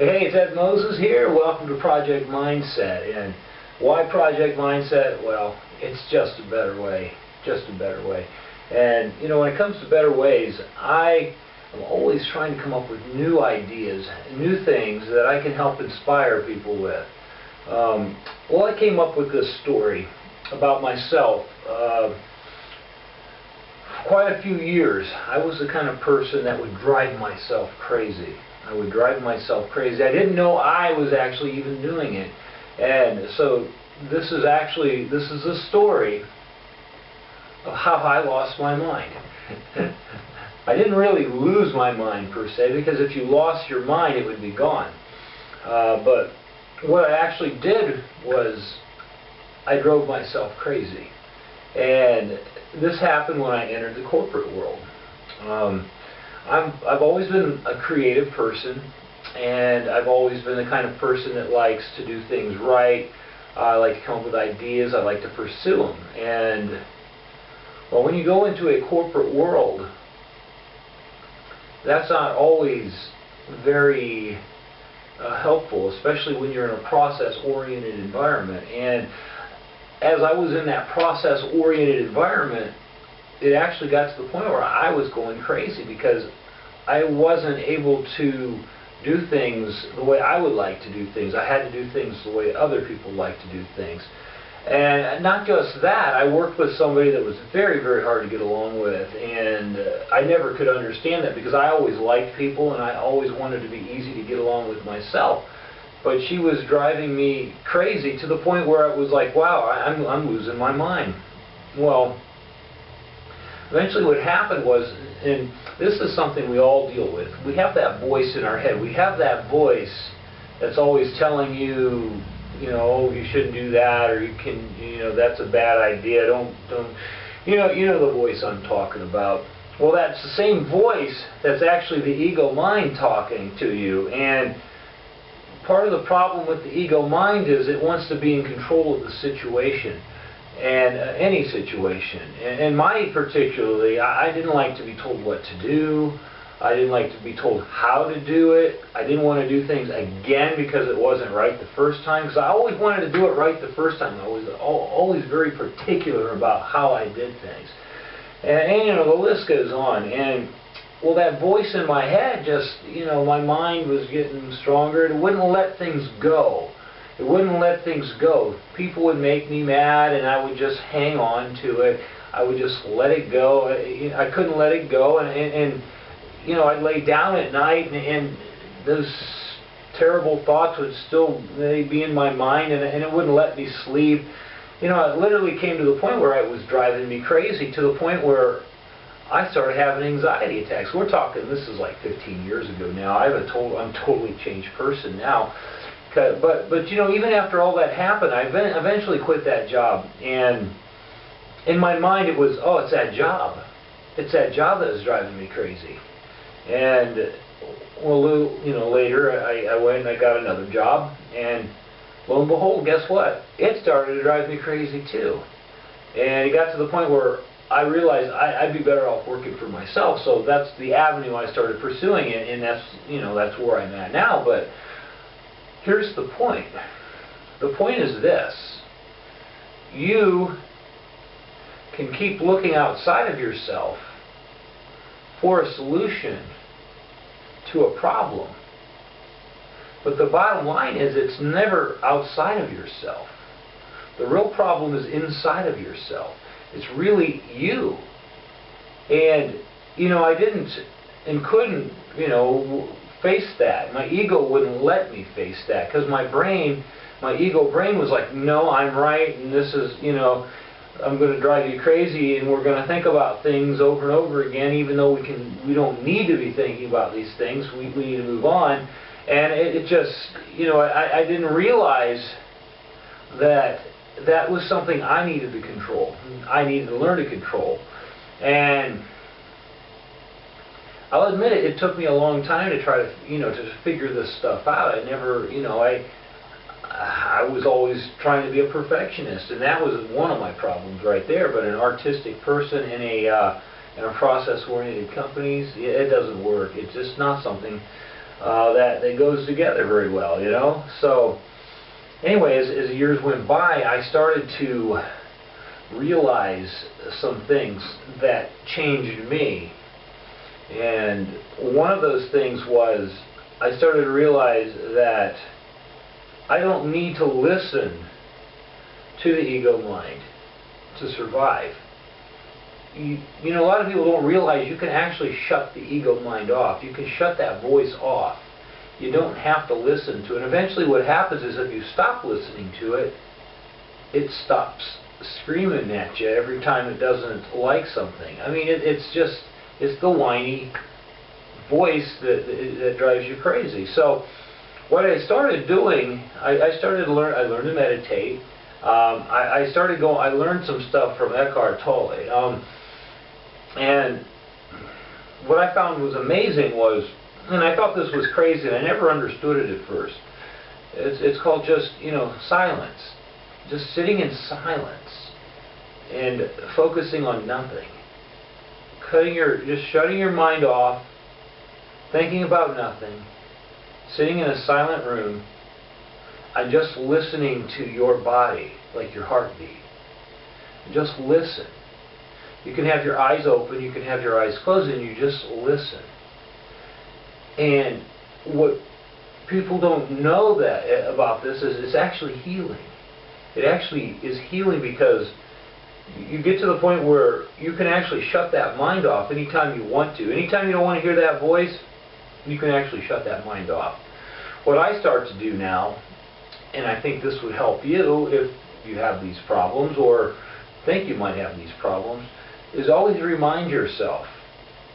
Hey, it's Ed Moses here. Welcome to Project Mindset. And why Project Mindset? Well, it's just a better way. Just a better way. And, you know, when it comes to better ways, I am always trying to come up with new ideas, new things that I can help inspire people with. Well, I came up with this story about myself. Quite a few years, I was the kind of person that would drive myself crazy. I would drive myself crazy. I didn't know I was actually even doing it. And so this is a story of how I lost my mind. I didn't really lose my mind per se, because if you lost your mind, it would be gone. But what I actually did was I drove myself crazy. And this happened when I entered the corporate world. I've always been a creative person, and I've always been the kind of person that likes to do things right. I like to come up with ideas. I like to pursue them. And well, when you go into a corporate world, that's not always very helpful, especially when you're in a process-oriented environment. And as I was in that process-oriented environment, it actually got to the point where I was going crazy, because I wasn't able to do things the way I would like to do things. I had to do things the way other people like to do things. And not just that, I worked with somebody that was very, very hard to get along with, and I never could understand that, because I always liked people and I always wanted to be easy to get along with myself. But she was driving me crazy to the point where it was like, wow, I'm losing my mind. Well, eventually what happened was, and this is something we all deal with, we have that voice in our head. We have that voice that's always telling you, you know, oh, you shouldn't do that, or that's a bad idea, don't, you know the voice I'm talking about. Well, that's the same voice that's actually the ego mind talking to you. And part of the problem with the ego mind is it wants to be in control of the situation, and any situation. And mine particularly, I didn't like to be told what to do. I didn't like to be told how to do it. I didn't want to do things again because it wasn't right the first time, because I always wanted to do it right the first time. I was always very particular about how I did things. And you know, the list goes on. And well, that voice in my head just, you know, my mind was getting stronger. It wouldn't let things go. It wouldn't let things go. People would make me mad, and I would just hang on to it. I would just let it go. I couldn't let it go, and you know, I'd lay down at night, and those terrible thoughts would still be in my mind, and it wouldn't let me sleep. You know, it literally came to the point where it was driving me crazy, to the point where I started having anxiety attacks. We're talking, this is like 15 years ago now. I'm a totally changed person now. But you know, even after all that happened, I eventually quit that job. And in my mind it was, oh, it's that job. It's that job that is driving me crazy. And well, you know, later I went and I got another job, and lo and behold, guess what? It started to drive me crazy too. And it got to the point where I realized I'd be better off working for myself. So that's the avenue I started pursuing it, and that's, you know, that's where I'm at now. But here's the point. The point is this: you can keep looking outside of yourself for a solution to a problem. But the bottom line is, it's never outside of yourself. The real problem is inside of yourself. It's really you. And, you know, I didn't and couldn't, you know, face that. My ego wouldn't let me face that, because my ego brain was like, no, I'm right, and this is, you know, I'm going to drive you crazy, and we're going to think about things over and over again, even though we don't need to be thinking about these things. We need to move on. And it just, you know, I didn't realize that that was something I needed to control. I needed to learn to control. And I'll admit it took me a long time to try to, you know, to figure this stuff out. I never, you know, I was always trying to be a perfectionist, and that was one of my problems right there. But an artistic person in a process-oriented companies, it doesn't work. It's just not something that goes together very well, you know. So anyway, as the years went by, I started to realize some things that changed me. And one of those things was I started to realize that I don't need to listen to the ego mind to survive. You know, a lot of people don't realize you can actually shut the ego mind off. You can shut that voice off. You don't have to listen to it. And eventually what happens is if you stop listening to it, it stops screaming at you every time it doesn't like something. I mean, it's the whiny voice that drives you crazy. So what I started doing, I learned to meditate. I learned some stuff from Eckhart Tolle. And what I found was amazing was, and I thought this was crazy, and I never understood it at first. It's called just, silence. Just sitting in silence and focusing on nothing. Just shutting your mind off, thinking about nothing, sitting in a silent room, and just listening to your body, like your heartbeat. Just listen. You can have your eyes open, you can have your eyes closed, and you just listen. And what people don't know about this is it's actually healing. It actually is healing because you get to the point where you can actually shut that mind off anytime you want to. Anytime you don't want to hear that voice, you can actually shut that mind off. What I start to do now, and I think this would help you if you have these problems or think you might have these problems, is always remind yourself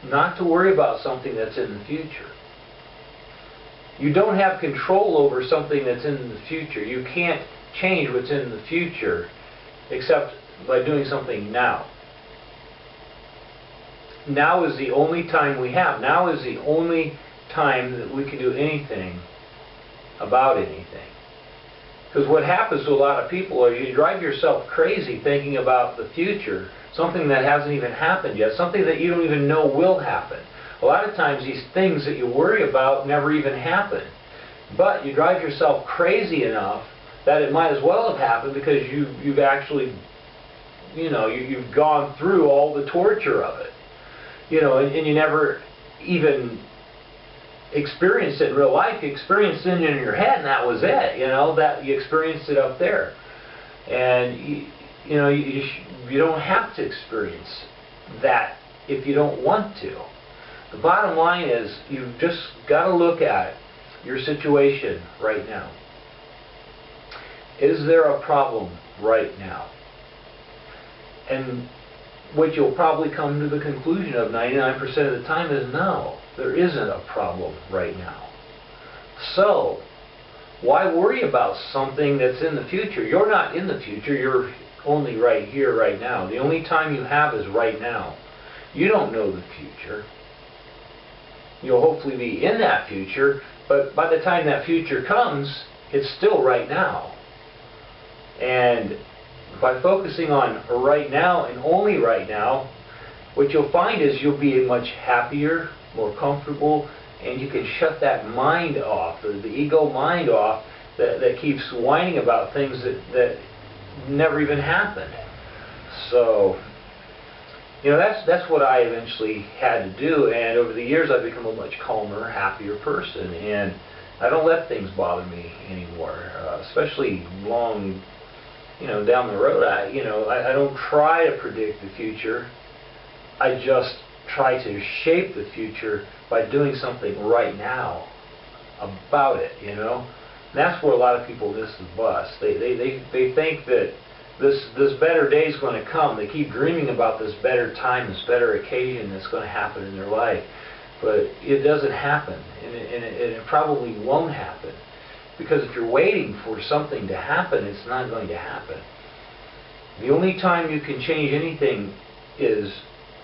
not to worry about something that's in the future. You don't have control over something that's in the future. You can't change what's in the future except by doing something now. Now is the only time we have. Now is the only time that we can do anything about anything. Because what happens to a lot of people is you drive yourself crazy thinking about the future, something that hasn't even happened yet, something that you don't even know will happen. A lot of times these things that you worry about never even happen. But you drive yourself crazy enough that it might as well have happened because you've actually, you've gone through all the torture of it. And you never even experienced it in real life. You experienced it in your head, and that was it. That you experienced it up there, and you don't have to experience that if you don't want to. The bottom line is you've just got to look at your situation right now. Is there a problem right now? And what you'll probably come to the conclusion of 99% of the time is no, there isn't a problem right now. So, why worry about something that's in the future? You're not in the future, you're only right here, right now. The only time you have is right now. You don't know the future. You'll hopefully be in that future, but by the time that future comes, it's still right now. And by focusing on right now and only right now, what you'll find is you'll be much happier, more comfortable, and you can shut that mind off, the ego mind off, that keeps whining about things that never even happened. So, that's what I eventually had to do, and over the years I've become a much calmer, happier person, and I don't let things bother me anymore, especially long, down the road. I don't try to predict the future. I just try to shape the future by doing something right now about it, And that's where a lot of people miss the bus. They think that this better day is going to come. They keep dreaming about this better time, this better occasion that's going to happen in their life. But it doesn't happen, and it probably won't happen. Because if you're waiting for something to happen, it's not going to happen. The only time you can change anything is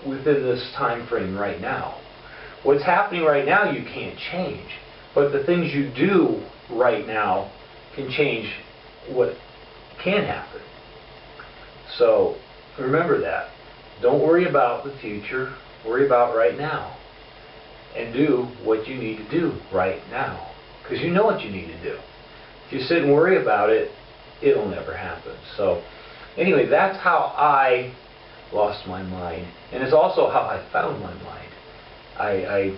within this time frame right now. What's happening right now you can't change, but the things you do right now can change what can happen. So remember that. Don't worry about the future, worry about right now. and do what you need to do right now. Because you know what you need to do. If you sit and worry about it, it'll never happen. So anyway, that's how I lost my mind. And it's also how I found my mind. I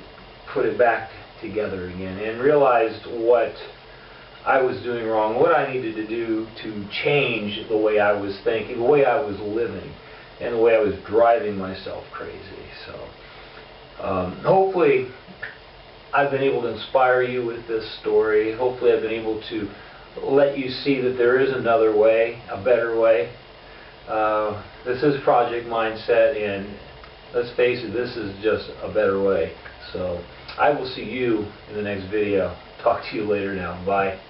put it back together again and realized what I was doing wrong, what I needed to do to change the way I was thinking, the way I was living, and the way I was driving myself crazy. So hopefully I've been able to inspire you with this story. Hopefully I've been able to let you see that there is another way, a better way. This is Project Mindset, and let's face it, this is just a better way. So I will see you in the next video. Talk to you later now. Bye.